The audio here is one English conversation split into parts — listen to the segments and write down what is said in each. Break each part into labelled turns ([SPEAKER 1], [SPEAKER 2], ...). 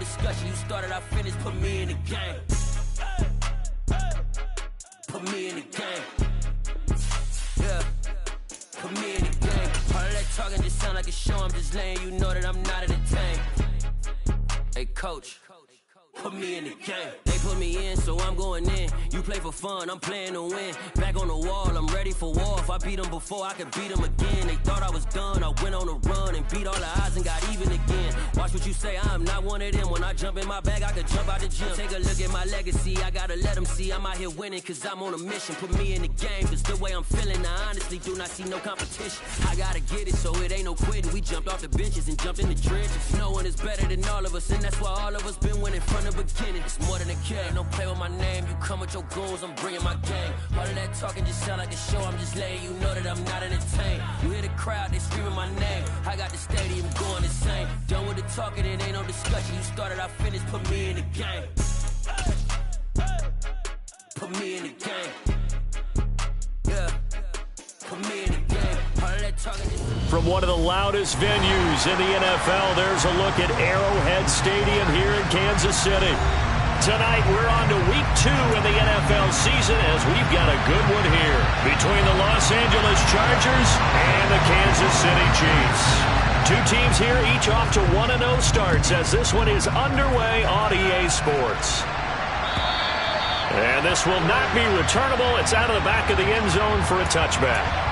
[SPEAKER 1] discussion. You started, I finished, put me in the game. Put me in the game. Yeah. Put me in the game. All of that talking just sound like a show. I'm just letting you know that I'm not entertained. Hey, coach. Put me in the game. They put me in, so I'm going in. You play for fun, I'm playing to win. Back on the wall, I'm ready for war. If I beat them before, I could beat them again. They thought I was done, I went on a run and beat all the odds and got even again. Watch what you say, I'm not one of them. When I jump in my bag, I could jump out the gym. Take a look at my legacy, I gotta let them see I'm out here winning, cause I'm on a mission. Put me in the game, cause the way I'm feeling, I honestly do not see no competition. I gotta get it, so it ain't no quitting. We jumped off the benches and jumped in the trenches. No one is better than all of us, and that's why all of us been winning from the beginning. It's more than a game, don't play with my name. You come with your goons, I'm bringing my gang. All of that talking just sound like a show. I'm just letting you know that I'm not entertained. You hear the crowd, they screaming my name. I got the stadium going insane. Done with the talking, it ain't no discussion. You started, I finished, put me in the game. Put me in the game. Yeah. Put me in the game. All of that talking just...
[SPEAKER 2] From one of the loudest venues in the NFL, there's a look at Arrowhead Stadium here in Kansas City. Tonight, we're on to week 2 in the NFL season as we've got a good one here between the Los Angeles Chargers and the Kansas City Chiefs. Two teams here, each off to 1-0 starts as this one is underway on EA Sports. And this will not be returnable. It's out of the back of the end zone for a touchback.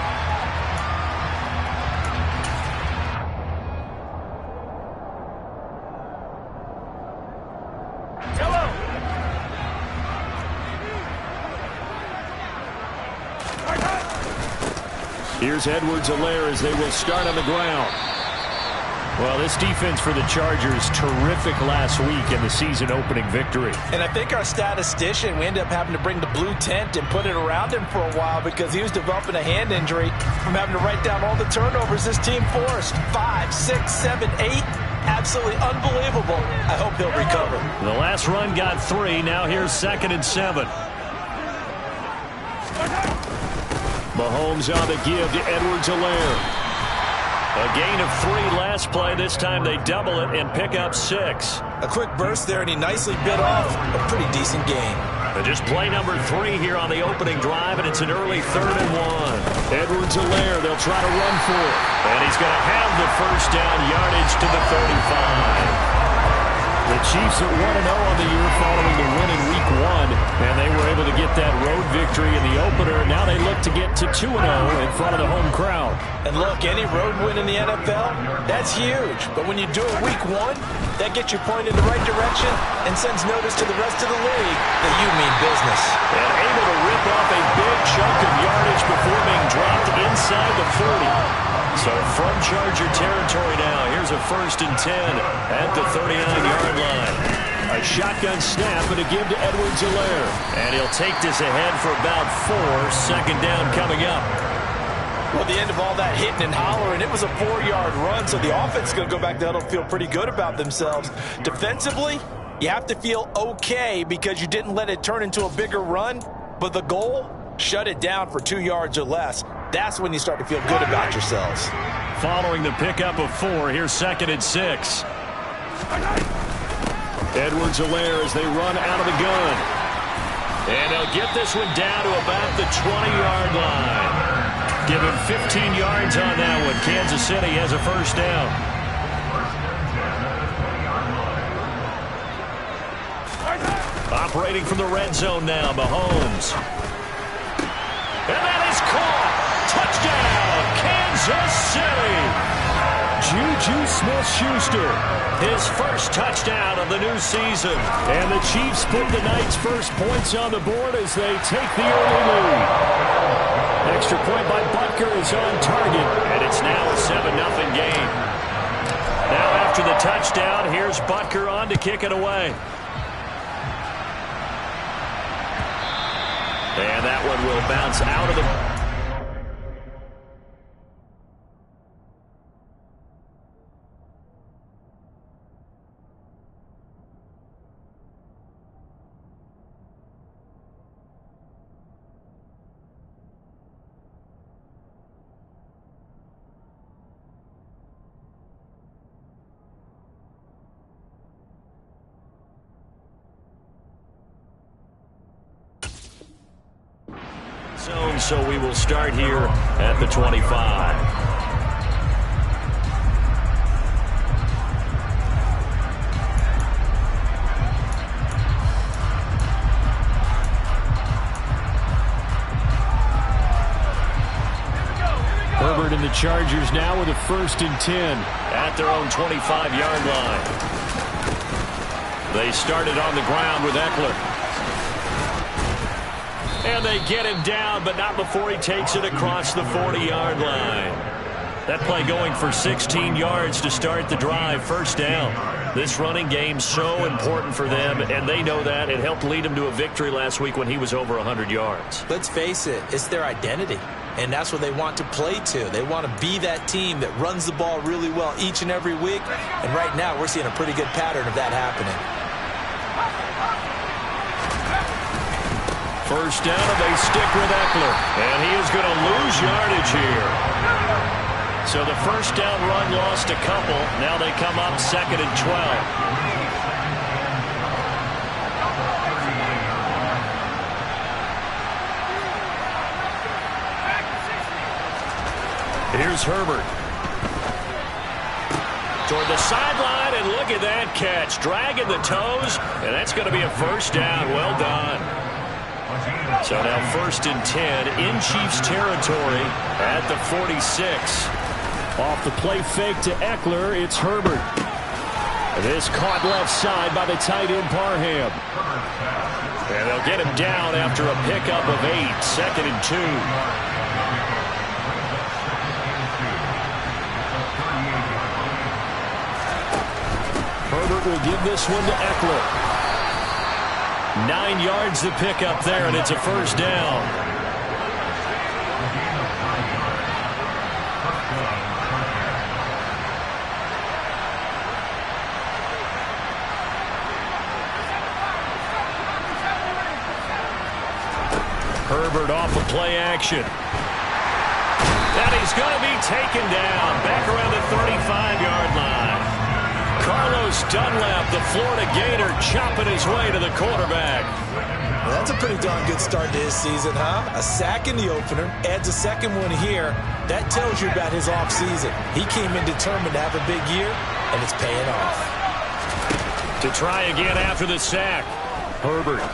[SPEAKER 2] Here's Edwards-Helaire as they will start on the ground. Well, this defense for the Chargers, terrific last week in the season-opening victory.
[SPEAKER 3] And I think our statistician, we ended up having to bring the blue tent and put it around him for a while because he was developing a hand injury from having to write down all the turnovers this team forced. 5, 6, 7, 8. Absolutely unbelievable. I hope he'll recover.
[SPEAKER 2] The last run got 3. Now here's 2nd and 7. Mahomes on the give to Edwards-Helaire. A gain of 3 last play. This time they double it and pick up 6.
[SPEAKER 3] A quick burst there, and he nicely bit off a pretty decent gain.
[SPEAKER 2] And just play number 3 here on the opening drive, and it's an early 3rd and 1. Edwards-Helaire, they'll try to run for it. And he's going to have the first down, yardage to the 35. The Chiefs are 1-0 on the year following the win in Week 1, and they were able to get that road victory in the opener. Now they look to get to 2-0 in front of the home crowd.
[SPEAKER 3] And look, any road win in the NFL, that's huge. But when you do it Week 1, that gets you pointed in the right direction and sends notice to the rest of the league that you mean business.
[SPEAKER 2] And able to rip off a big chunk of yardage before being dropped inside the 40. So from Charger territory now, here's a 1st and 10 at the 39-yard line. A shotgun snap and a give to Edwards-Helaire. And he'll take this ahead for about 4. 2nd down coming up.
[SPEAKER 3] Well, the end of all that hitting and hollering, it was a 4-yard run, so the offense is going to go back to huddle, feel pretty good about themselves. Defensively, you have to feel okay because you didn't let it turn into a bigger run, but the goal, shut it down for 2 yards or less. That's when you start to feel good about yourselves.
[SPEAKER 2] Following the pickup of 4, here's 2nd and 6. Edwards-Helaire as they run out of the gun. And they'll get this one down to about the 20-yard line. Give him 15 yards on that one. Kansas City has a 1st down. Operating from the red zone now, Mahomes. And that is caught. Touchdown, Kansas City. Juju Smith-Schuster, his first touchdown of the new season. And the Chiefs put the night's first points on the board as they take the early lead. Extra point by Butker is on target, and it's now a 7-0 game. Now after the touchdown, here's Butker on to kick it away. And that one will bounce out of the... and so we will start here at the 25. Herbert and the Chargers now with a 1st and 10 at their own 25-yard line. They started on the ground with Eckler. And they get him down, but not before he takes it across the 40-yard line. That play going for 16 yards to start the drive, 1st down. This running game so important for them, and they know that. It helped lead them to a victory last week when he was over 100 yards.
[SPEAKER 3] Let's face it, it's their identity. And that's what they want to play to. They want to be that team that runs the ball really well each and every week. And right now, we're seeing a pretty good pattern of that happening.
[SPEAKER 2] 1st down, and they stick with Eckler. And he is going to lose yardage here. So the 1st down run lost a couple. Now they come up 2nd and 12. Here's Herbert. Toward the sideline, and look at that catch. Dragging the toes, and that's going to be a 1st down. Well done. So now 1st and 10 in Chiefs territory at the 46. Off the play fake to Eckler, it's Herbert. This caught left side by the tight end Parham. And they'll get him down after a pickup of 8. 2nd and 2. Herbert will give this one to Eckler. 9 yards to pick up there, and it's a 1st down. Herbert off of play action. And he's going to be taken down back around the 35-yard line. Carlos Dunlap, the Florida Gator, chopping his way to the quarterback.
[SPEAKER 3] Well, that's a pretty darn good start to his season, huh? A sack in the opener, adds a 2nd one here. That tells you about his offseason. He came in determined to have a big year, and it's paying off.
[SPEAKER 2] To try again after the sack. Herbert.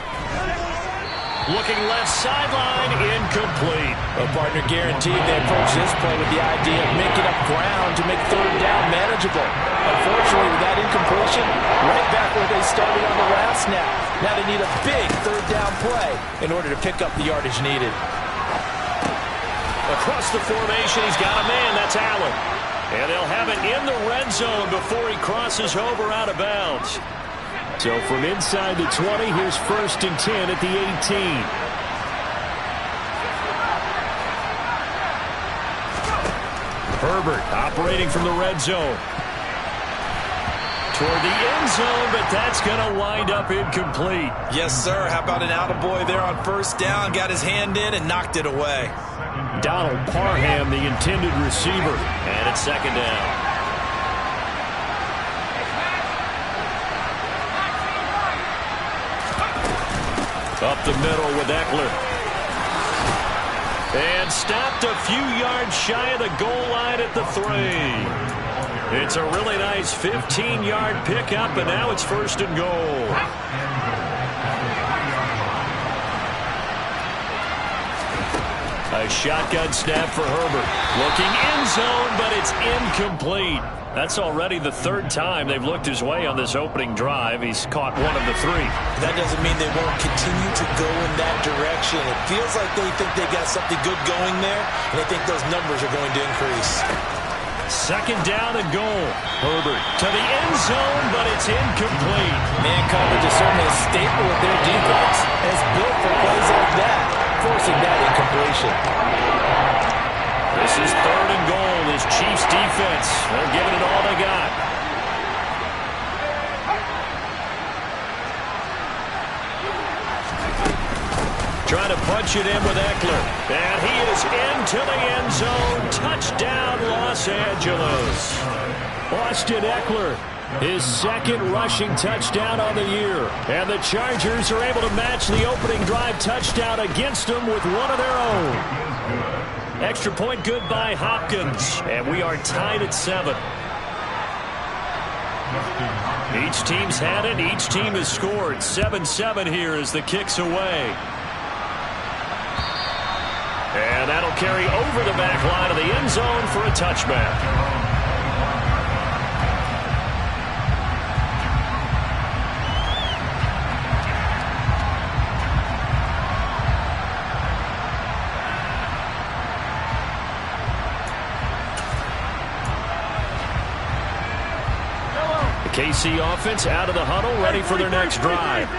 [SPEAKER 2] Looking left sideline, incomplete.
[SPEAKER 3] A partner guaranteed they approach this play with the idea of making up ground to make 3rd down manageable. Unfortunately, with that incompletion, right back where they started on the last snap. Now they need a big 3rd down play in order to pick up the yardage needed.
[SPEAKER 2] Across the formation, he's got a man. That's Allen. And they'll have it in the red zone before he crosses over out of bounds. So from inside the 20, here's 1st and 10 at the 18. Herbert operating from the red zone. Toward the end zone, but that's going to wind up incomplete.
[SPEAKER 3] Yes, sir. How about an attaboy there on 1st down? Got his hand in and knocked it away.
[SPEAKER 2] Donald Parham, the intended receiver. And it's 2nd down. Up the middle with Eckler. And stopped a few yards shy of the goal line at the 3. It's a really nice 15-yard pickup, and now it's 1st and goal. A shotgun snap for Herbert. Looking end zone, but it's incomplete. That's already the 3rd time they've looked his way on this opening drive. He's caught 1 of the 3.
[SPEAKER 3] That doesn't mean they won't continue to go in that direction. It feels like they think they got something good going there, and they think those numbers are going to increase.
[SPEAKER 2] 2nd down and goal. Herbert to the end zone, but it's incomplete.
[SPEAKER 3] Man coverage is certainly a staple of their defense. It's built for plays like that, forcing that incompletion.
[SPEAKER 2] This is 3rd and goal. This Chiefs defense, they're giving it all they got. Trying to punch it in with Eckler. And he is into the end zone. Touchdown, Los Angeles. Austin Eckler His second rushing touchdown on the year. And the Chargers are able to match the opening drive touchdown against them with one of their own. Extra point good by Hopkins. And we are tied at 7. Each team's had it. Each team has scored. 7-7 here as the kick's away. And that'll carry over the back line of the end zone for a touchback. KC offense out of the huddle, ready for their next drive.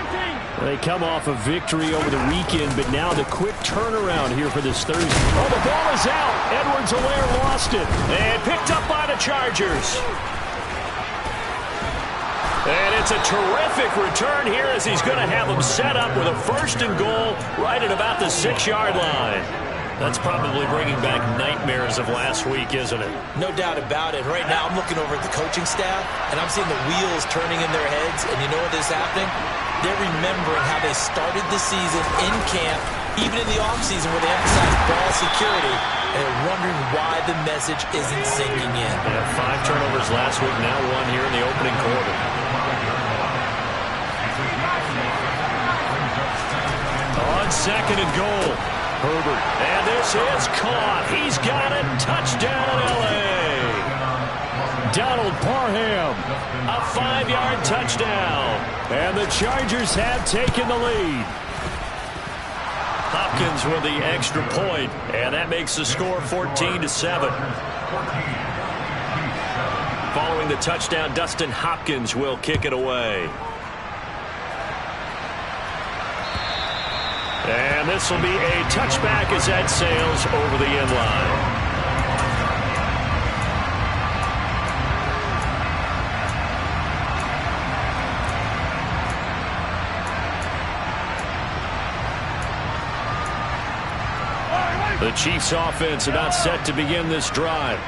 [SPEAKER 2] They come off a victory over the weekend, but now the quick turnaround here for this Thursday. Oh, the ball is out. Edwards-Helaire lost it. And picked up by the Chargers. And it's a terrific return here as he's going to have them set up with a 1st and goal right at about the 6-yard line. That's probably bringing back nightmares of last week, isn't it?
[SPEAKER 3] No doubt about it. Right now, I'm looking over at the coaching staff, and I'm seeing the wheels turning in their heads. And you know what is happening? They're remembering how they started the season in camp, even in the offseason where they emphasized ball security, and they're wondering why the message isn't sinking in.
[SPEAKER 2] Yeah, 5 turnovers last week, now 1 here in the opening quarter. On 2nd and goal. Herbert. And this is caught. He's got it. Touchdown L.A. Donald Parham. A 5-yard touchdown. And the Chargers have taken the lead. Hopkins with the extra point. And that makes the score 14-7. Following the touchdown, Dustin Hopkins will kick it away. And this will be a touchback as that sails over the end line. The Chiefs offense about set to begin this drive.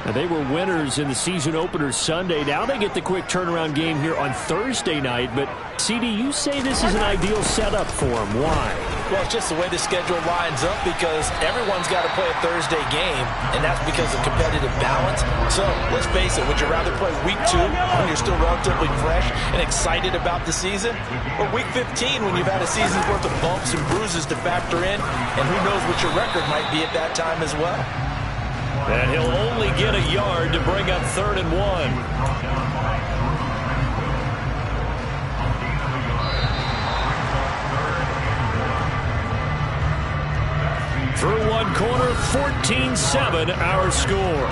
[SPEAKER 2] Now, they were winners in the season opener Sunday. Now they get the quick turnaround game here on Thursday night. But, CD, you say this is an ideal setup for them. Why?
[SPEAKER 3] Well, it's just the way the schedule lines up because everyone's got to play a Thursday game, and that's because of competitive balance. So, let's face it, would you rather play week 2 when you're still relatively fresh and excited about the season? Or week 15 when you've had a season's worth of bumps and bruises to factor in, and who knows what your record might be at that time as well?
[SPEAKER 2] And he'll only get a yard to bring up 3rd and 1. Through one quarter, 14-7 our score.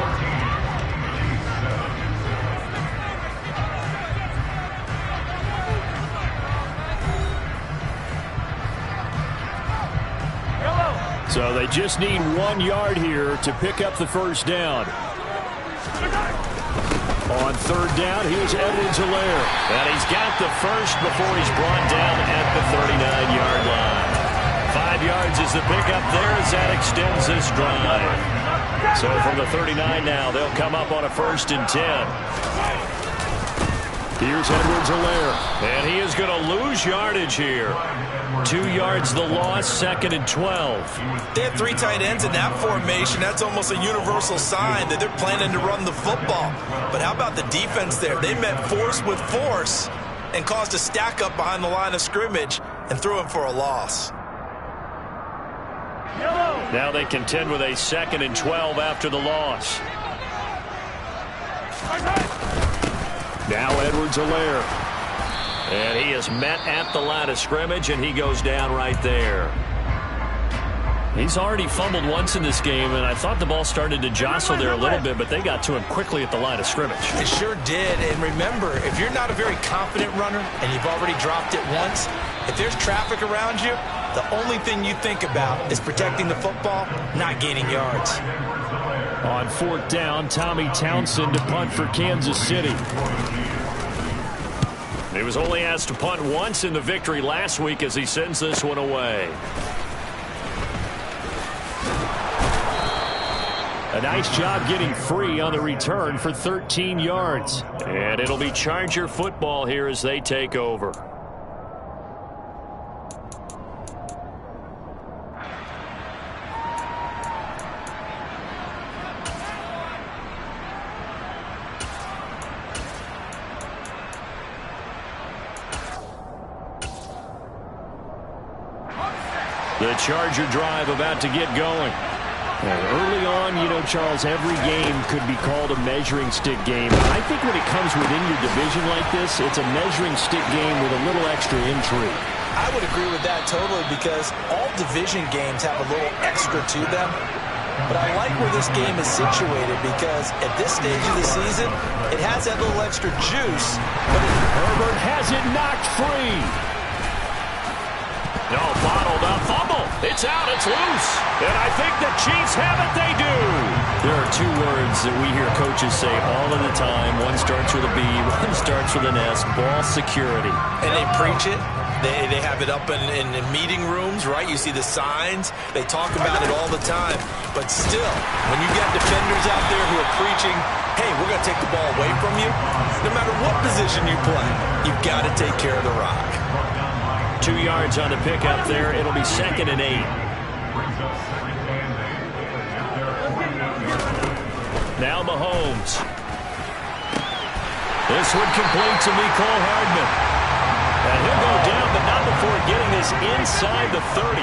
[SPEAKER 2] So they just need 1 yard here to pick up the first down. On 3rd down, here's Edwards-Helaire. And he's got the first before he's brought down at the 39-yard line. 5 yards is the pickup there as that extends this drive. So from the 39 now, they'll come up on a 1st and 10. Here's Edwards-Helaire. And he is going to lose yardage here. 2 yards the loss, 2nd and 12.
[SPEAKER 3] They have 3 tight ends in that formation. That's almost a universal sign that they're planning to run the football. But how about the defense there? They met force with force and caused a stack up behind the line of scrimmage and threw him for a loss.
[SPEAKER 2] Now they contend with a 2nd and 12 after the loss. Now Edwards-Helaire. And he is met at the line of scrimmage, and he goes down right there. He's already fumbled once in this game, and I thought the ball started to jostle there a little bit, but they got to him quickly at the line of scrimmage.
[SPEAKER 3] It sure did. And remember, if you're not a very confident runner and you've already dropped it once, if there's traffic around you, the only thing you think about is protecting the football, not gaining yards.
[SPEAKER 2] On 4th down, Tommy Townsend to punt for Kansas City. He was only asked to punt once in the victory last week as he sends this one away. A nice job getting free on the return for 13 yards. And it'll be Charger football here as they take over. The Charger drive about to get going. And early on, you know, Charles, every game could be called a measuring stick game. I think when it comes within your division like this, it's a measuring stick game with a little extra intrigue.
[SPEAKER 3] I would agree with that totally because all division games have a little extra to them. But I like where this game is situated because at this stage of the season, it has that little extra juice. But
[SPEAKER 2] Herbert has it knocked free. No, bottled up fumble. It's out. It's loose. And I think the Chiefs have it. They do. There are two words that we hear coaches say all of the time. One starts with a B. One starts with an S. Ball security.
[SPEAKER 3] And they preach it. They have it up in meeting rooms, right? You see the signs. They talk about it all the time. But still, when you get defenders out there who are preaching, hey, we're going to take the ball away from you, no matter what position you play, you've got to take care of the rock.
[SPEAKER 2] 2 yards on the pickup there. It'll be 2nd and 8. Now Mahomes. This one complete to Mecole Hardman. And he'll go down, but not before getting this inside the 30.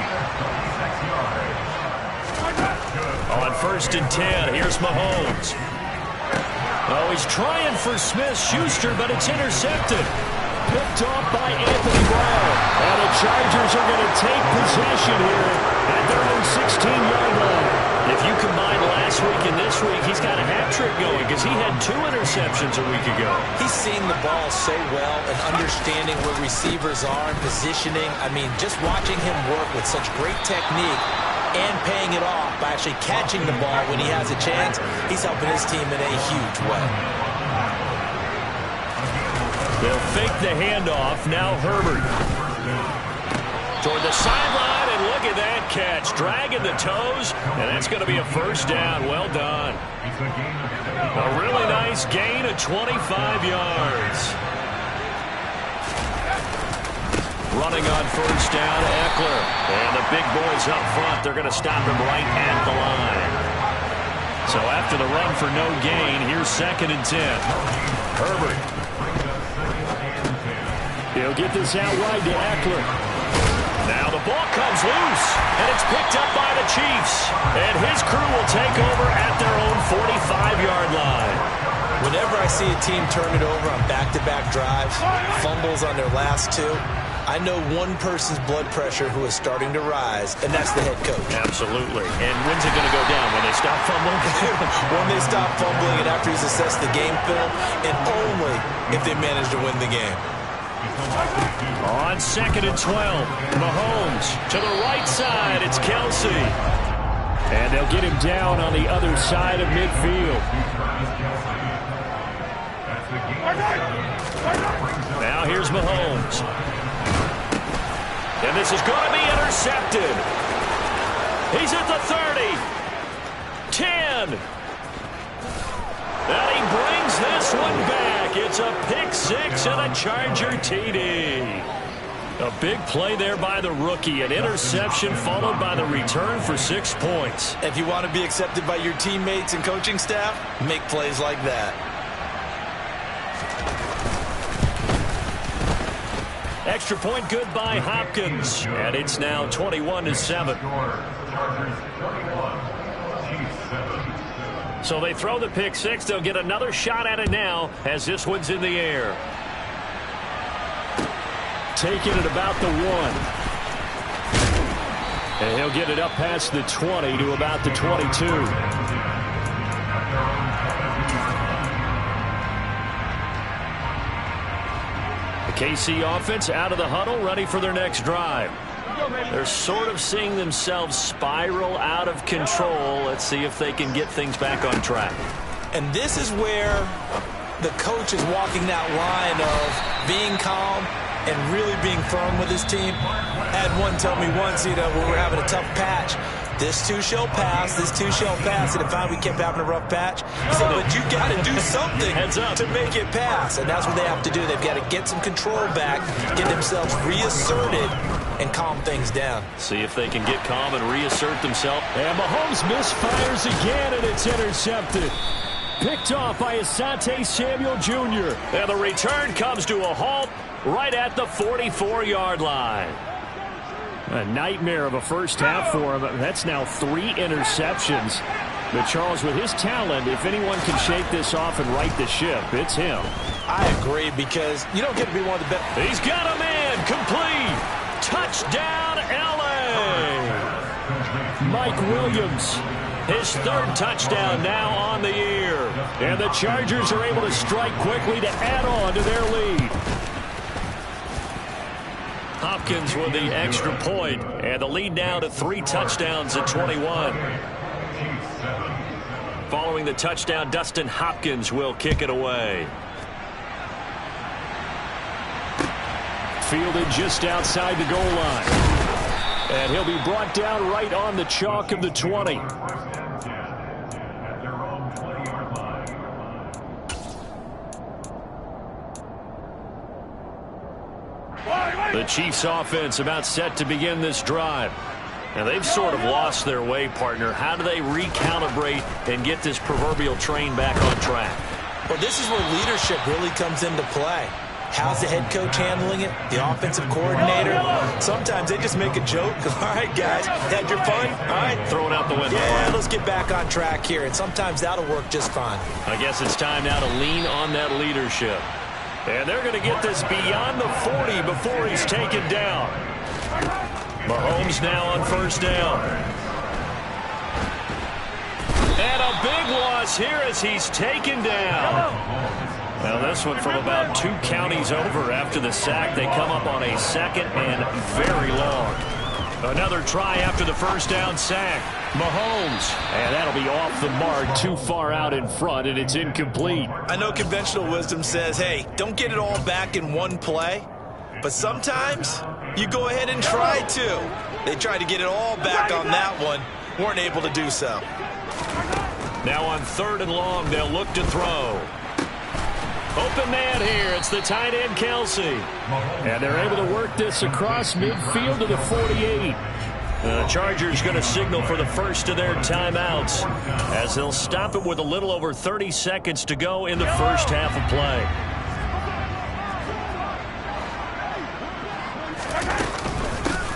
[SPEAKER 2] On 1st and 10, here's Mahomes. Oh, he's trying for Smith-Schuster, but it's intercepted. Picked off by Anthony Brown. And the Chargers are going to take possession here at their own 16-yard line. If you combine last week and this week, he's got a hat trick going because he had 2 interceptions a week ago.
[SPEAKER 3] He's seeing the ball so well and understanding where receivers are and positioning. I mean, just watching him work with such great technique and paying it off by actually catching the ball when he has a chance, he's helping his team in a huge way.
[SPEAKER 2] They'll fake the handoff. Now Herbert. Toward the sideline, and look at that catch. Dragging the toes, and that's going to be a 1st down. Well done. A really nice gain of 25 yards. Running on 1st down, Eckler. And the big boys up front, they're going to stop him right at the line. So after the run for no gain, here's 2nd and 10. Herbert. He'll get this out wide to Eckler. Now the ball comes loose, and it's picked up by the Chiefs. And his crew will take over at their own 45-yard line.
[SPEAKER 3] Whenever I see a team turn it over on back-to-back drives, fumbles on their last 2, I know one person's blood pressure who is starting to rise, and that's the head coach.
[SPEAKER 2] Absolutely. And when's it going to go down? When they stop fumbling?
[SPEAKER 3] When they stop fumbling and after he's assessed the game film, and only if they manage to win the game.
[SPEAKER 2] On 2nd and 12, Mahomes to the right side. It's Kelsey. And they'll get him down on the other side of midfield. Now here's Mahomes. And this is going to be intercepted. He's at the 30. 10. And he brings this one back. It's a pick 6 and a Charger TD. A big play there by the rookie. An interception followed by the return for 6 points.
[SPEAKER 3] If you want to be accepted by your teammates and coaching staff, make plays like that.
[SPEAKER 2] Extra point good by Hopkins. And it's now 21-7. So they throw the pick 6. They'll get another shot at it now as this one's in the air. Taking it about the 1. And he'll get it up past the 20 to about the 22. The KC offense out of the huddle, ready for their next drive. They're sort of seeing themselves spiral out of control. Let's see if they can get things back on track.
[SPEAKER 3] And this is where the coach is walking that line of being calm and really being firm with his team. I had one tell me once, when we're having a tough patch, this too shall pass, this too shall pass. And if we kept having a rough patch, he said, but you got to do something to make it pass. And that's what they have to do. They've got to get some control back, get themselves reasserted, and calm things down.
[SPEAKER 2] See if they can get calm and reassert themselves. And Mahomes misfires again, and it's intercepted. Picked off by Asante Samuel Jr. And the return comes to a halt right at the 44-yard line. A nightmare of a first half for him. That's now 3 interceptions. But Charles, with his talent, if anyone can shake this off and right the ship, it's him.
[SPEAKER 3] I agree, because you don't get to be one of the best.
[SPEAKER 2] He's got a man complete. Touchdown, L.A. Mike Williams, his 3rd touchdown now on the year. And the Chargers are able to strike quickly to add on to their lead. Hopkins with the extra point, and the lead now to 3 touchdowns at 21. Following the touchdown, Dustin Hopkins will kick it away. Fielded just outside the goal line. And he'll be brought down right on the chalk of the 20. The Chiefs offense about set to begin this drive. And they've sort of lost their way, partner. How do they recalibrate and get this proverbial train back on track?
[SPEAKER 3] Well, this is where leadership really comes into play. How's the head coach handling it? The offensive coordinator? Sometimes they just make a joke. All right, guys, had your fun? All right.
[SPEAKER 2] Throw it out the window.
[SPEAKER 3] Yeah, let's get back on track here. And sometimes that'll work just fine.
[SPEAKER 2] I guess it's time now to lean on that leadership. And they're going to get this beyond the 40 before he's taken down. Mahomes now on first down. And a big loss here as he's taken down. Now this one from about 2 counties over after the sack. They come up on a 2nd and very long. Another try after the first down sack. Mahomes, and that'll be off the mark, too far out in front, and it's incomplete.
[SPEAKER 3] I know conventional wisdom says, hey, don't get it all back in one play, but sometimes you go ahead and try to. They tried to get it all back on that one, weren't able to do so.
[SPEAKER 2] Now on 3rd and long, they'll look to throw. Open man here, it's the tight end Kelsey. And they're able to work this across midfield to the 48. The Chargers going to signal for the first of their timeouts as they'll stop it with a little over 30 seconds to go in the first half of play.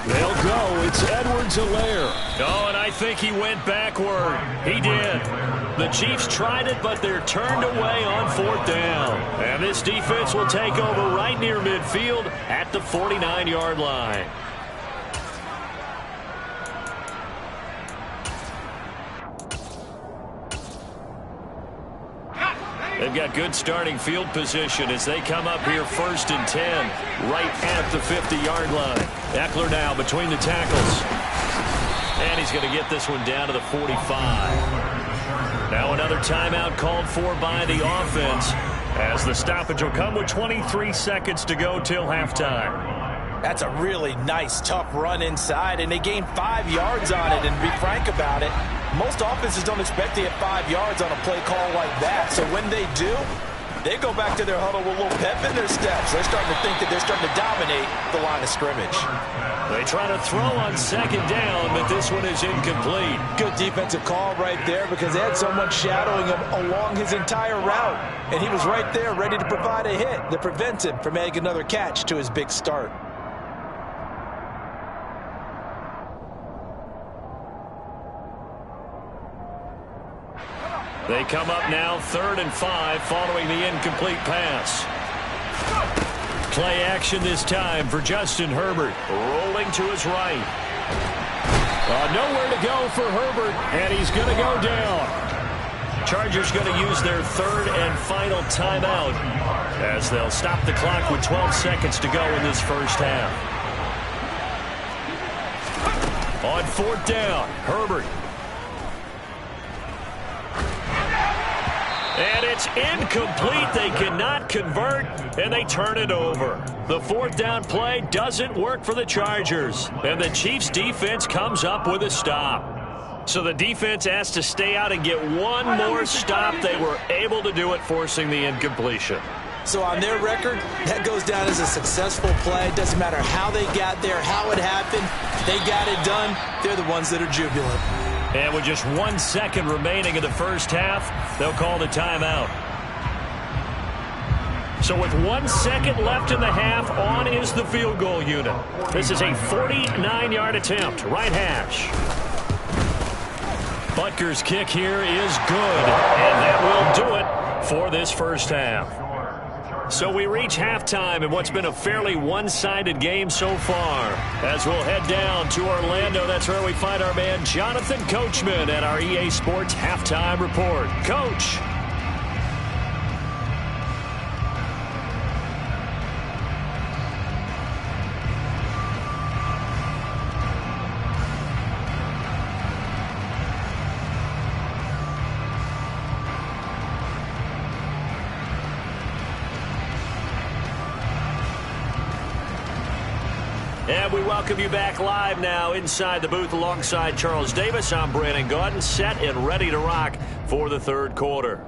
[SPEAKER 2] They'll go. It's Edwards-Helaire. Oh, and I think he went backward. He did. The Chiefs tried it, but they're turned away on 4th down. And this defense will take over right near midfield at the 49-yard line. They've got good starting field position as they come up here 1st and 10, right at the 50-yard line. Eckler now between the tackles. And he's going to get this one down to the 45. Now another timeout called for by the offense as the stoppage will come with 23 seconds to go till halftime.
[SPEAKER 3] That's a really nice, tough run inside, and they gained 5 yards on it. And to be frank about it, most offenses don't expect to get 5 yards on a play call like that. So when they do, they go back to their huddle with a little pep in their steps. They're starting to think that they're starting to dominate the line of scrimmage.
[SPEAKER 2] They try to throw on 2nd down, but this one is incomplete.
[SPEAKER 3] Good defensive call right there because they had someone shadowing him along his entire route. And he was right there ready to provide a hit that prevents him from making another catch to his big start.
[SPEAKER 2] They come up now 3rd and 5 following the incomplete pass. Play action this time for Justin Herbert. Rolling to his right. Nowhere to go for Herbert, and he's going to go down. Chargers going to use their 3rd and final timeout as they'll stop the clock with 12 seconds to go in this first half. On 4th down, Herbert. And it's incomplete. They cannot convert, and they turn it over. The 4th down play doesn't work for the Chargers, and the Chiefs' defense comes up with a stop. So the defense has to stay out and get one more stop. They were able to do it, forcing the incompletion.
[SPEAKER 3] So on their record, that goes down as a successful play. Doesn't matter how they got there, how it happened. They got it done. They're the ones that are jubilant.
[SPEAKER 2] And with just 1 second remaining in the first half, they'll call the timeout. So with 1 second left in the half, on is the field goal unit. This is a 49-yard attempt, right hash. Butker's kick here is good, and that will do it for this first half. So we reach halftime in what's been a fairly one-sided game so far. As we'll head down to Orlando, that's where we find our man Jonathan Coachman at our EA Sports Halftime Report. Coach. And we welcome you back live now inside the booth alongside Charles Davis. I'm Brandon Gaudin, set and ready to rock for the third quarter.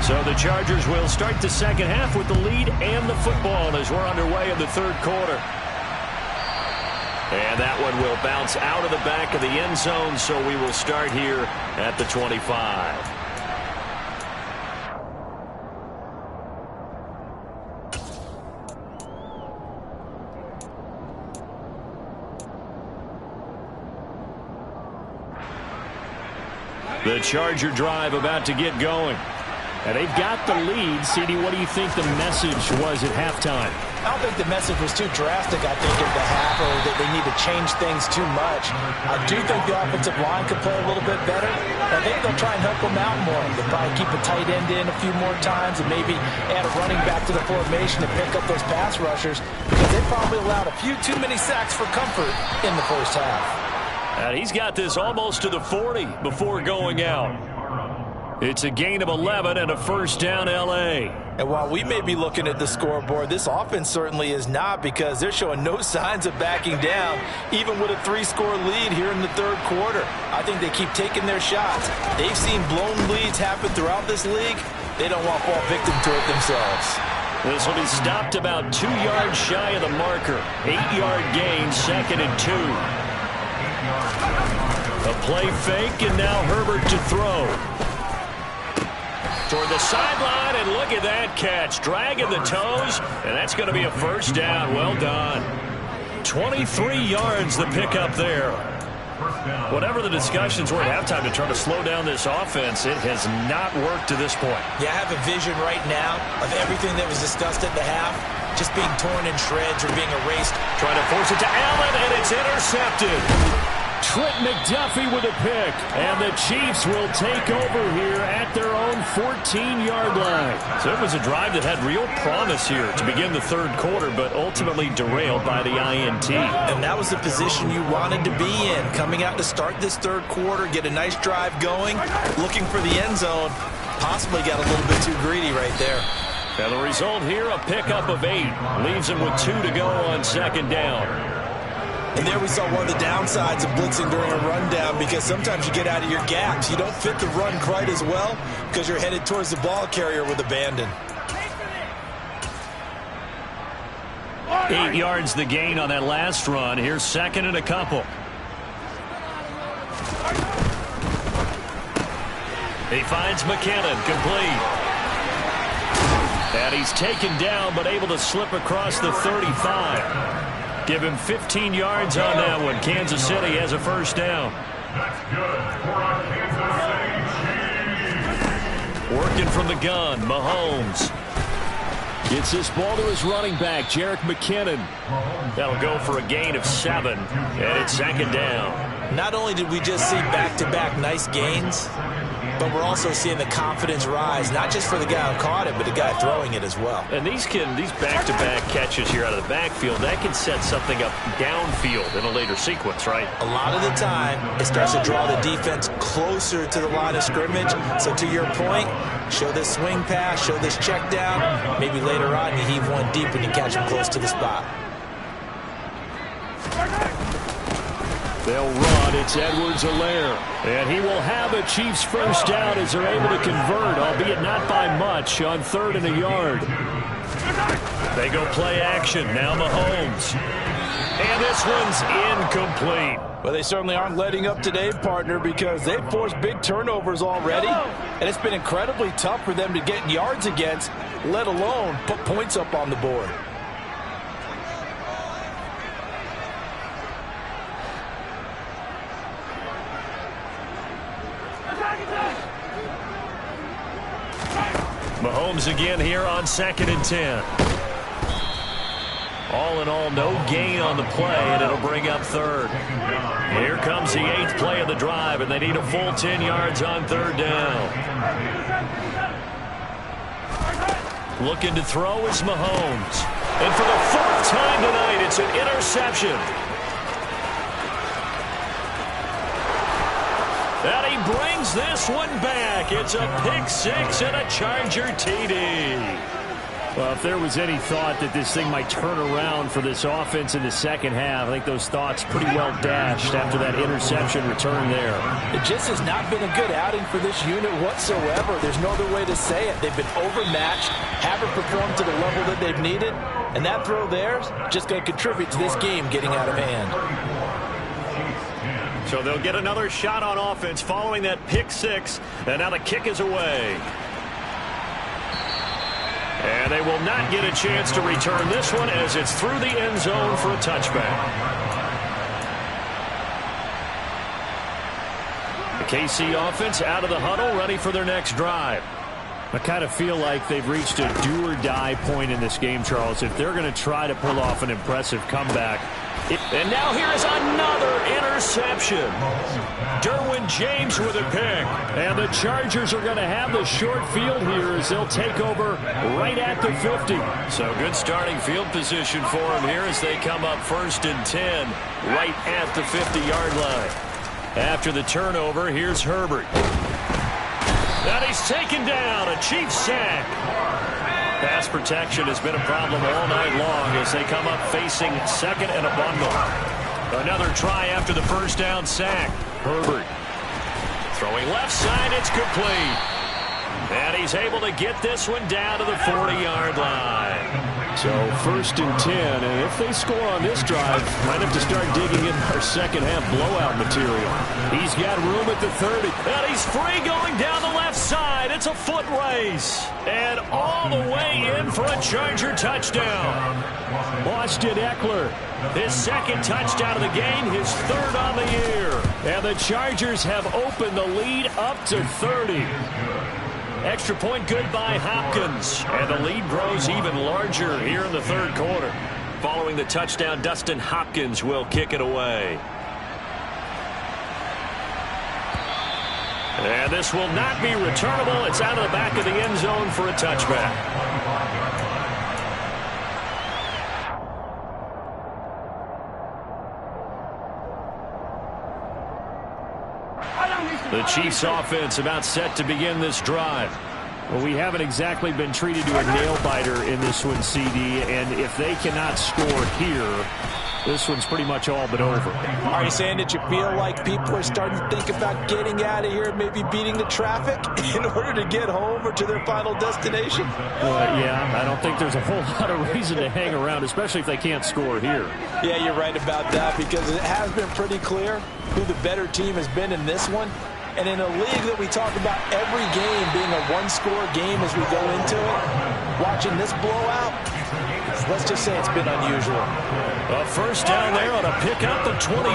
[SPEAKER 2] So the Chargers will start the second half with the lead and the football as we're underway in the third quarter. And that one will bounce out of the back of the end zone, so we will start here at the 25. The Charger drive about to get going. And they've got the lead. CD, what do you think the message was at halftime?
[SPEAKER 3] I don't think the message was too drastic, I think, at the half, or that they need to change things too much. I do think the offensive line could play a little bit better. I think they'll try and help them out more. They'll probably keep a tight end in a few more times and maybe add a running back to the formation to pick up those pass rushers, because they probably allowed a few too many sacks for comfort in the first half.
[SPEAKER 2] And he's got this almost to the 40 before going out. It's a gain of 11 and a first down, L.A.
[SPEAKER 3] And while we may be looking at the scoreboard, this offense certainly is not, because they're showing no signs of backing down, even with a 3-score lead here in the third quarter. I think they keep taking their shots. They've seen blown leads happen throughout this league. They don't want to fall victim to it themselves.
[SPEAKER 2] This will be stopped about 2 yards shy of the marker. 8-yard gain, 2nd and 2. A play fake, and now Herbert to throw. Toward the sideline, and look at that catch. Dragging the toes, and that's going to be a first down. Well done. 23 yards the pickup there. Whatever the discussions were at halftime to try to slow down this offense, it has not worked to this point.
[SPEAKER 3] Yeah, I have a vision right now of everything that was discussed at the half just being torn in shreds or being erased.
[SPEAKER 2] Trying to force it to Allen, and it's intercepted. Trent McDuffie with a pick, and the Chiefs will take over here at their own 14-yard line. So it was a drive that had real promise here to begin the third quarter, but ultimately derailed by the INT.
[SPEAKER 3] And that was the position you wanted to be in, coming out to start this third quarter, get a nice drive going, looking for the end zone. Possibly got a little bit too greedy right there.
[SPEAKER 2] And the result here, a pickup of 8. Leaves them with 2 to go on second down.
[SPEAKER 3] And there we saw one of the downsides of blitzing during a rundown, because sometimes you get out of your gaps. You don't fit the run quite as well because you're headed towards the ball carrier with abandon.
[SPEAKER 2] 8 yards the gain on that last run. Here's 2nd and a couple. He finds McKinnon, complete. And he's taken down, but able to slip across the 35. Give him 15 yards on that one. Kansas City has a first down. Working from the gun, Mahomes. Gets this ball to his running back, Jerick McKinnon. That'll go for a gain of 7, and it's 2nd down.
[SPEAKER 3] Not only did we just see back-to-back nice gains, but we're also seeing the confidence rise, not just for the guy who caught it, but the guy throwing it as well.
[SPEAKER 2] And these back-to-back catches here out of the backfield, that can set something up downfield in a later sequence, right?
[SPEAKER 3] A lot of the time, it starts to draw the defense closer to the line of scrimmage. So to your point, show this swing pass, show this check down. Maybe later on you heave one deep and you catch him close to the spot.
[SPEAKER 2] They'll run. It's Edwards-Helaire. And he will have a Chiefs first down as they're able to convert, albeit not by much, on 3rd and a yard. They go play action. Now Mahomes. And this one's incomplete.
[SPEAKER 3] Well, they certainly aren't letting up today, partner, because they've forced big turnovers already. And it's been incredibly tough for them to get yards against, let alone put points up on the board.
[SPEAKER 2] Mahomes again here on 2nd and 10. All in all, no gain on the play, and it'll bring up 3rd. Here comes the 8th play of the drive, and they need a full 10 yards on 3rd down. Looking to throw is Mahomes. And for the 4th time tonight, it's an interception. And he brings this one back. It's a pick 6 and a Charger TD. Well, if there was any thought that this thing might turn around for this offense in the second half, I think those thoughts pretty well dashed after that interception return there.
[SPEAKER 3] It just has not been a good outing for this unit whatsoever. There's no other way to say it. They've been overmatched, haven't performed to the level that they've needed, and that throw there is just going to contribute to this game getting out of hand.
[SPEAKER 2] So they'll get another shot on offense following that pick 6, and now the kick is away. And they will not get a chance to return this one as it's through the end zone for a touchback. The KC offense out of the huddle, ready for their next drive. I kind of feel like they've reached a do-or-die point in this game, Charles. If they're going to try to pull off an impressive comeback. And now here is another interception. Derwin James with a pick. And the Chargers are going to have the short field here as they'll take over right at the 50. So good starting field position for them here as they come up 1st and 10 right at the 50-yard line. After the turnover, here's Herbert. And he's taken down, a Chiefs sack. Pass protection has been a problem all night long as they come up facing 2nd and a bundle. Another try after the first down sack. Herbert throwing left side, it's complete. And he's able to get this one down to the 40-yard line. So 1st and 10, and if they score on this drive, might have to start digging in our second half blowout material. He's got room at the 30, and he's free going down the left side. It's a foot race, and all the way in for a Charger touchdown. Austin Eckler, his 2nd touchdown of the game, his 3rd on the year. And the Chargers have opened the lead up to 30. Extra point good by Hopkins. And the lead grows even larger here in the 3rd quarter. Following the touchdown, Dustin Hopkins will kick it away. And this will not be returnable. It's out of the back of the end zone for a touchback. The Chiefs offense about set to begin this drive. Well, we haven't exactly been treated to a nail-biter in this one, CD, and if they cannot score here, this one's pretty much all but over.
[SPEAKER 3] Are you saying that you feel like people are starting to think about getting out of here and maybe beating the traffic in order to get home or to their final destination?
[SPEAKER 2] Well, yeah, I don't think there's a whole lot of reason to hang around, especially if they can't score here.
[SPEAKER 3] Yeah, you're right about that because it has been pretty clear who the better team has been in this one. And in a league that we talk about every game being a one-score game as we go into it, watching this blowout, let's just say it's been unusual.
[SPEAKER 2] A first down there on a pickup of 25.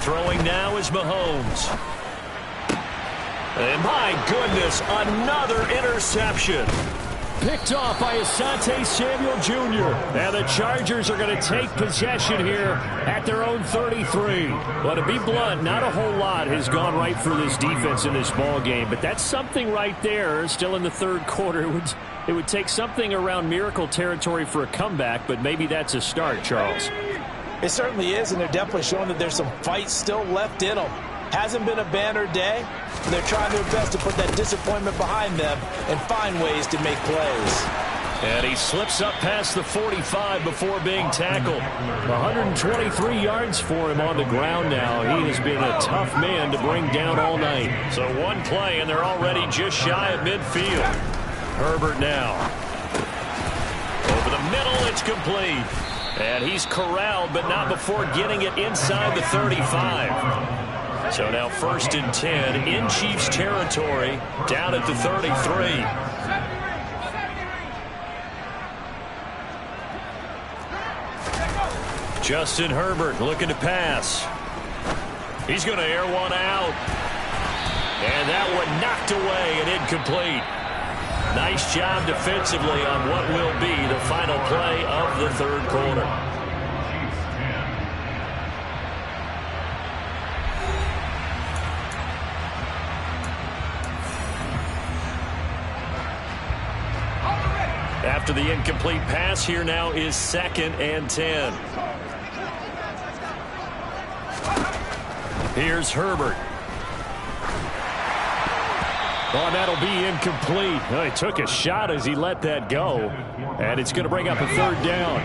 [SPEAKER 2] Throwing now is Mahomes. And my goodness, another interception. Picked off by Asante Samuel Jr. And the Chargers are going to take possession here at their own 33. Well, to be blunt, not a whole lot has gone right for this defense in this ball game, but that's something right there. Still in the 3rd quarter, it would take something around miracle territory for a comeback, but maybe that's a start, Charles.
[SPEAKER 3] It certainly is, and they're definitely showing that there's some fight still left in them. Hasn't been a banner day, and they're trying their best to put that disappointment behind them and find ways to make plays.
[SPEAKER 2] And he slips up past the 45 before being tackled. 123 yards for him on the ground now. He has been a tough man to bring down all night. So one play, and they're already just shy of midfield. Herbert now. Over the middle, it's complete. And he's corralled, but not before getting it inside the 35. So now 1st and 10 in Chiefs territory, down at the 33. Justin Herbert looking to pass. He's going to air one out. And that one knocked away and incomplete. Nice job defensively on what will be the final play of the third quarter. After the incomplete pass, here now is 2nd and 10. Here's Herbert. Oh, that'll be incomplete. Well, he took a shot as he let that go. And it's going to bring up a 3rd down.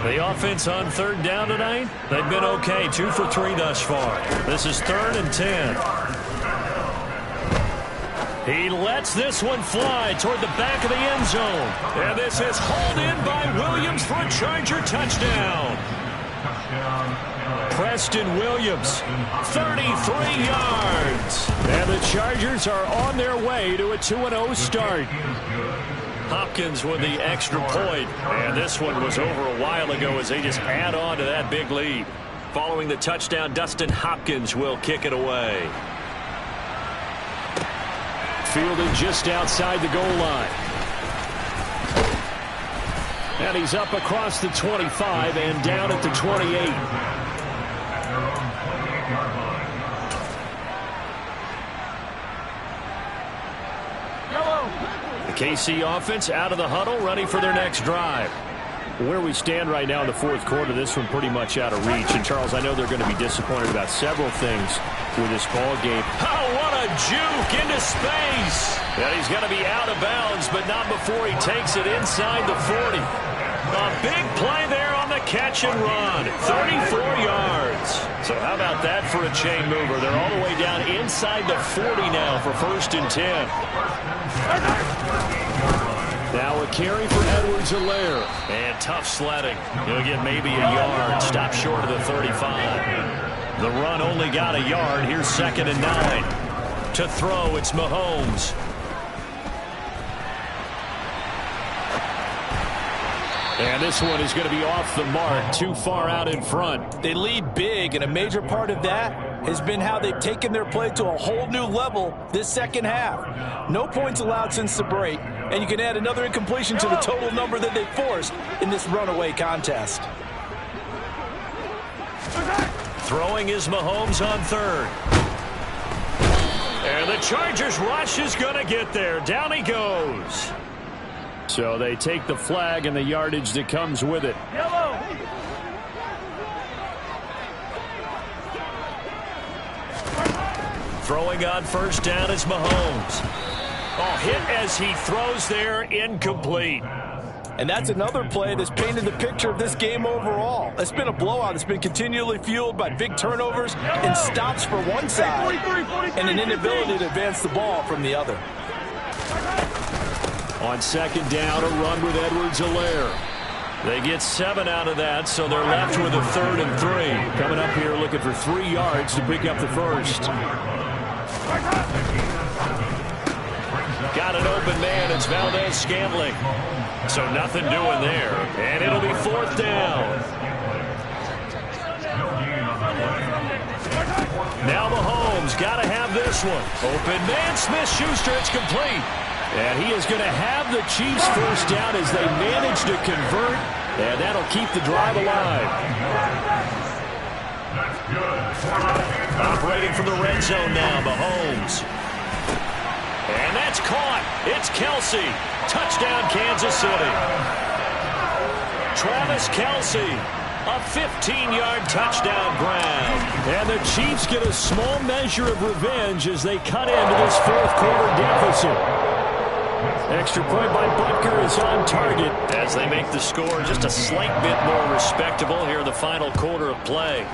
[SPEAKER 2] The offense on 3rd down tonight, they've been okay. 2 for 3 thus far. This is 3rd and 10. He lets this one fly toward the back of the end zone. And this is hauled in by Williams for a Charger touchdown. Preston Williams, 33 yards. And the Chargers are on their way to a 2-0 start. Hopkins with the extra point. And this one was over a while ago as they just add on to that big lead. Following the touchdown, Dustin Hopkins will kick it away. Fielded just outside the goal line. And he's up across the 25 and down at the 28. The KC offense out of the huddle, ready for their next drive. Where we stand right now in the 4th quarter, this one pretty much out of reach. And, Charles, I know they're going to be disappointed about several things with this ball game. Oh, what a juke into space. And he's going to be out of bounds, but not before he takes it inside the 40. A big play there on the catch and run. 34 yards. So how about that for a chain mover? They're all the way down inside the 40 now for 1st and 10. Now a carry for Edwards-Helaire. And tough sledding. He'll get maybe a yard. Stop short of the 35. The run only got a yard. Here's 2nd and 9. To throw, it's Mahomes. And this one is going to be off the mark, too far out in front.
[SPEAKER 3] They lead big, and a major part of that has been how they've taken their play to a whole new level this second half. No points allowed since the break, and you can add another incompletion to the total number that they forced in this runaway contest.
[SPEAKER 2] Throwing is Mahomes on 3rd. And the Chargers rush is going to get there. Down he goes. So they take the flag and the yardage that comes with it. Yellow. Throwing on 1st down is Mahomes. Oh, hit as he throws there, incomplete.
[SPEAKER 3] And that's another play that's painted the picture of this game overall. It's been a blowout. It's been continually fueled by big turnovers and stops for one side and an inability to advance the ball from the other.
[SPEAKER 2] On 2nd down, a run with Edwards-Helaire. They get 7 out of that, so they're left with a 3rd and 3. Coming up here looking for 3 yards to pick up the 1st. Got an open man. It's Valdez-Scantling. So nothing doing there. And it'll be 4th down. Now Mahomes got to have this one. Open man, Smith-Schuster. It's complete. And he is going to have the Chiefs 1st down as they manage to convert. And that'll keep the drive alive. Operating from the red zone now, Mahomes. And that's caught. It's Kelsey. Touchdown, Kansas City. Travis Kelsey A 15-yard touchdown grab. And the Chiefs get a small measure of revenge as they cut into this fourth quarter deficit. Extra point by Butker is on target as they make the score just a slight bit more respectable here in the final quarter of play.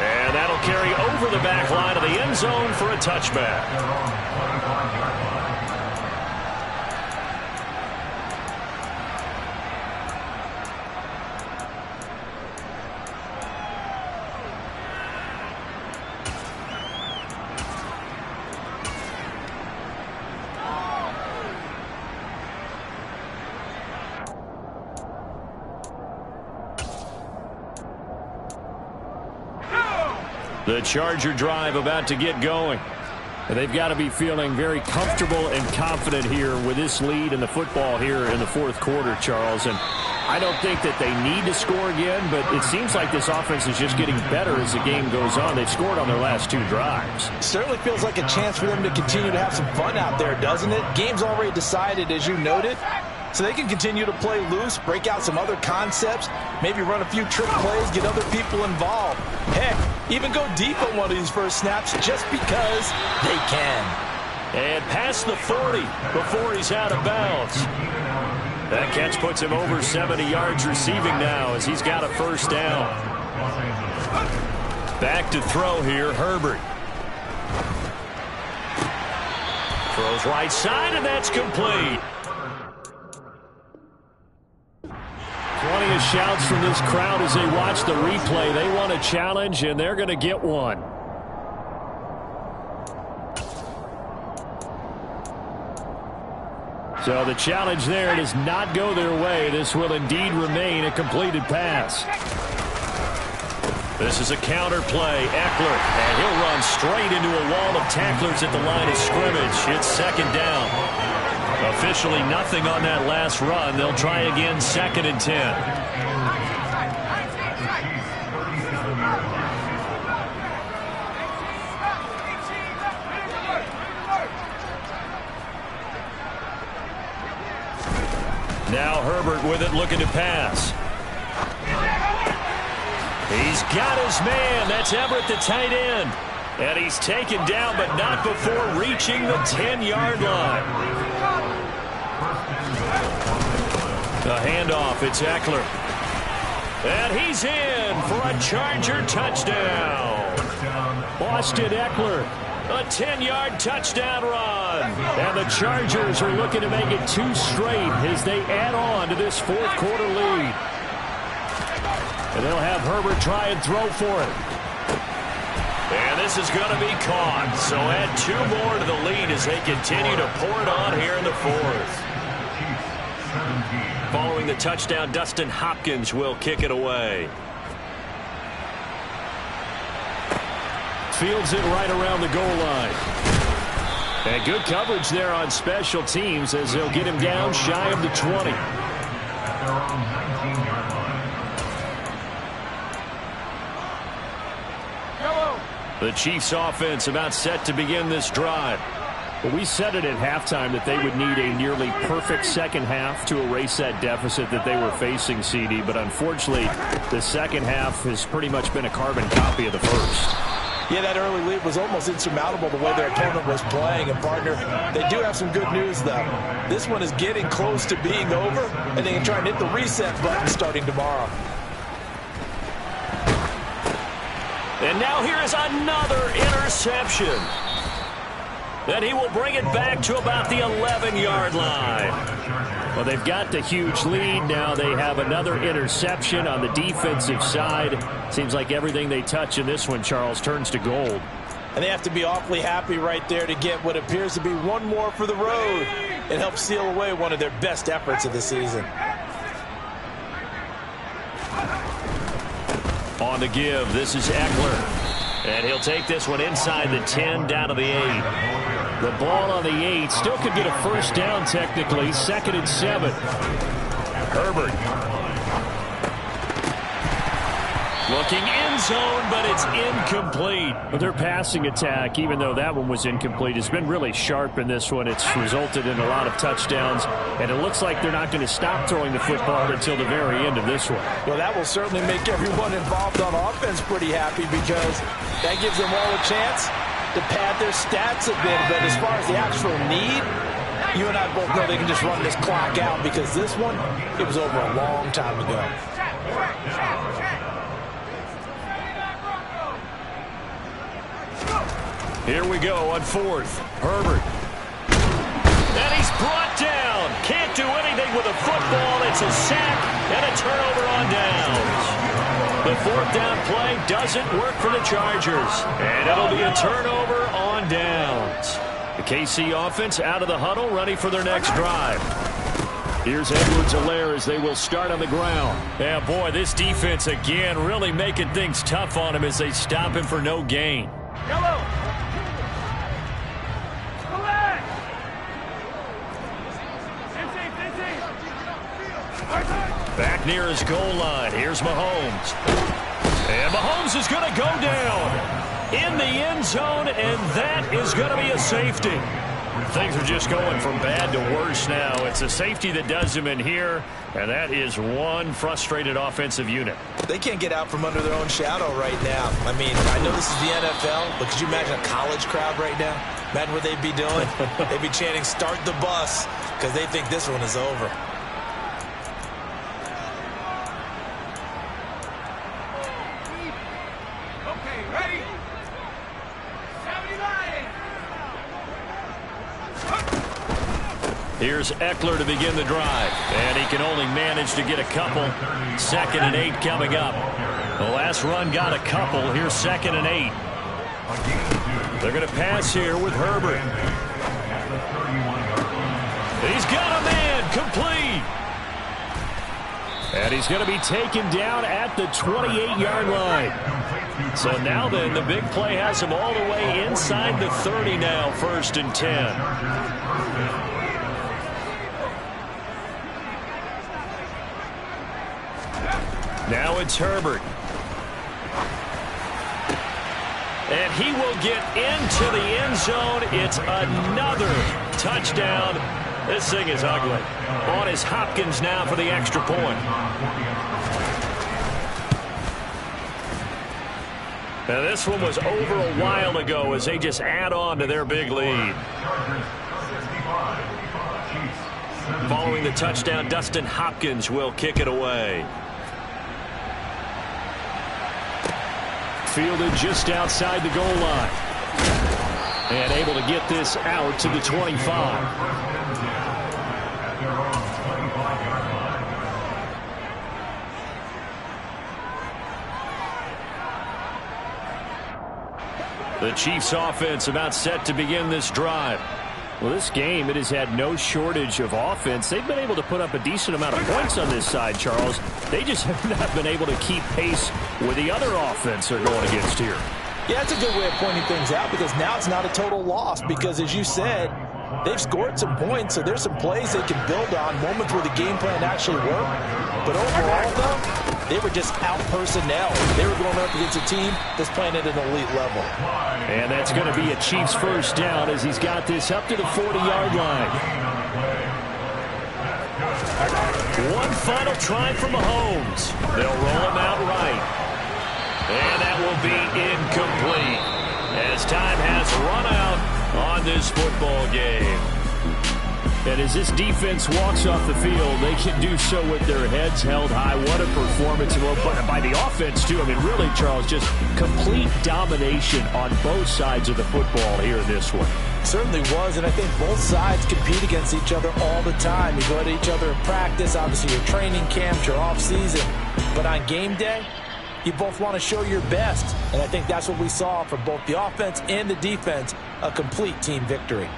[SPEAKER 2] And that'll carry over the back line of the end zone for a touchback. The Charger drive about to get going. And they've got to be feeling very comfortable and confident here with this lead in the football here in the fourth quarter, Charles. And I don't think that they need to score again, but it seems like this offense is just getting better as the game goes on. They've scored on their last two drives.
[SPEAKER 3] Certainly feels like a chance for them to continue to have some fun out there, doesn't it? Game's already decided, as you noted. So they can continue to play loose, break out some other concepts, maybe run a few trick plays, get other people involved. Heck, even go deep on one of these first snaps just because they can.
[SPEAKER 2] And past the 40 before he's out of bounds. That catch puts him over 70 yards receiving now as he's got a first down. Back to throw here, Herbert. Throws right side, and that's complete. Plenty of shouts from this crowd as they watch the replay. They want a challenge, and they're going to get one. So the challenge there does not go their way. This will indeed remain a completed pass. This is a counter play. Eckler, and he'll run straight into a wall of tacklers at the line of scrimmage. It's second down. Officially nothing on that last run. They'll try again, 2nd and 10. Now Herbert with it, looking to pass. He's got his man. That's Everett, the tight end. And he's taken down, but not before reaching the 10-yard line. The handoff, it's Eckler. And he's in for a Charger touchdown. Austin Eckler, a 10-yard touchdown run. And the Chargers are looking to make it 2 straight as they add on to this fourth quarter lead. And they'll have Herbert try and throw for it. And this is going to be caught. So add 2 more to the lead as they continue to pour it on here in the fourth. Following the touchdown, Dustin Hopkins will kick it away. Fields it right around the goal line. And good coverage there on special teams as they'll get him down shy of the 20. The Chiefs offense about set to begin this drive. Well, we said it at halftime that they would need a nearly perfect second half to erase that deficit that they were facing, CD. But unfortunately, the second half has pretty much been a carbon copy of the first.
[SPEAKER 3] Yeah, that early lead was almost insurmountable the way their opponent was playing. And, partner, they do have some good news, though. This one is getting close to being over, and they can try and hit the reset button starting tomorrow.
[SPEAKER 2] And now here is another interception. Then he will bring it back to about the 11-yard line. Well, they've got the huge lead. Now they have another interception on the defensive side. Seems like everything they touch in this one, Charles, turns to gold.
[SPEAKER 3] And they have to be awfully happy right there to get what appears to be one more for the road and help seal away one of their best efforts of the season.
[SPEAKER 2] On the give, this is Eckler. And he'll take this one inside the 10, down to the 8. The ball on the 8 still could get a first down technically. 2nd and 7. Herbert Looking end zone, but it's incomplete.
[SPEAKER 4] Their passing attack, even though that one was incomplete, has been really sharp in this one. It's resulted in a lot of touchdowns, and it looks like they're not going to stop throwing the football until the very end of this one.
[SPEAKER 3] Well, that will certainly make everyone involved on offense pretty happy because that gives them all a chance to pad their stats a bit. But as far as the actual need, you and I both know they can just run this clock out because this one, it was over a long time ago.
[SPEAKER 2] Here we go on fourth. Herbert. And he's brought down. Can't do anything with a football. It's a sack and a turnover on downs. The fourth down play doesn't work for the Chargers. And it'll be a turnover on downs. The KC offense out of the huddle, ready for their next drive. Here's Edwards-Helaire as they will start on the ground. Yeah, boy, this defense again really making things tough on him as they stop him for no gain.
[SPEAKER 5] Yellow.
[SPEAKER 2] Back near his goal line. Here's Mahomes. And Mahomes is going to go down in the end zone, and that is going to be a safety. Things are just going from bad to worse now. It's a safety that does him in here, and that is one frustrated offensive unit.
[SPEAKER 3] They can't get out from under their own shadow right now. I mean, I know this is the NFL, but could you imagine a college crowd right now? Imagine what they'd be doing. They'd be chanting, "Start the bus," because they think this one is over.
[SPEAKER 2] Here's Eckler to begin the drive, and he can only manage to get a couple. 2nd and 8 coming up. The last run got a couple. Here's 2nd and 8. They're going to pass here with Herbert. He's got a man, complete. And he's going to be taken down at the 28-yard line. So now then, the big play has him all the way inside the 30 now, 1st and 10. Now it's Herbert. And he will get into the end zone. It's another touchdown. This thing is ugly. On is Hopkins now for the extra point. Now this one was over a while ago as they just add on to their big lead. Following the touchdown, Dustin Hopkins will kick it away. Fielded just outside the goal line. And able to get this out to the 25. The Chiefs offense about set to begin this drive. Well, this game, it has had no shortage of offense. They've been able to put up a decent amount of points on this side, Charles. They just have not been able to keep pace with the other offense they're going against here.
[SPEAKER 3] Yeah, that's a good way of pointing things out because now it's not a total loss because, as you said, they've scored some points, so there's some plays they can build on, moments where the game plan actually worked. But overall, though, they were just out personnel. They were going up against a team that's playing at an elite level.
[SPEAKER 2] And that's going to be a Chiefs first down as he's got this up to the 40-yard line. One final try for Mahomes. They'll roll him out right. And that will be incomplete as time has run out on this football game. And as this defense walks off the field, they can do so with their heads held high. What a performance by the offense, too. I mean, really, Charles, just complete domination on both sides of the football here in this one.
[SPEAKER 3] Certainly was, and I think both sides compete against each other all the time. You go at each other in practice, obviously your training camps, your off-season. But on game day, you both want to show your best. And I think that's what we saw from both the offense and the defense, a complete team victory.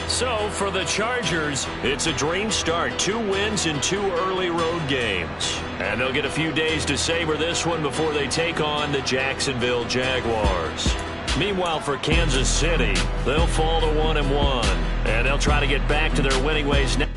[SPEAKER 2] So, for the Chargers, it's a dream start. 2 wins in 2 early road games. And they'll get a few days to savor this one before they take on the Jacksonville Jaguars. Meanwhile, for Kansas City, they'll fall to 1-1. And they'll try to get back to their winning ways now.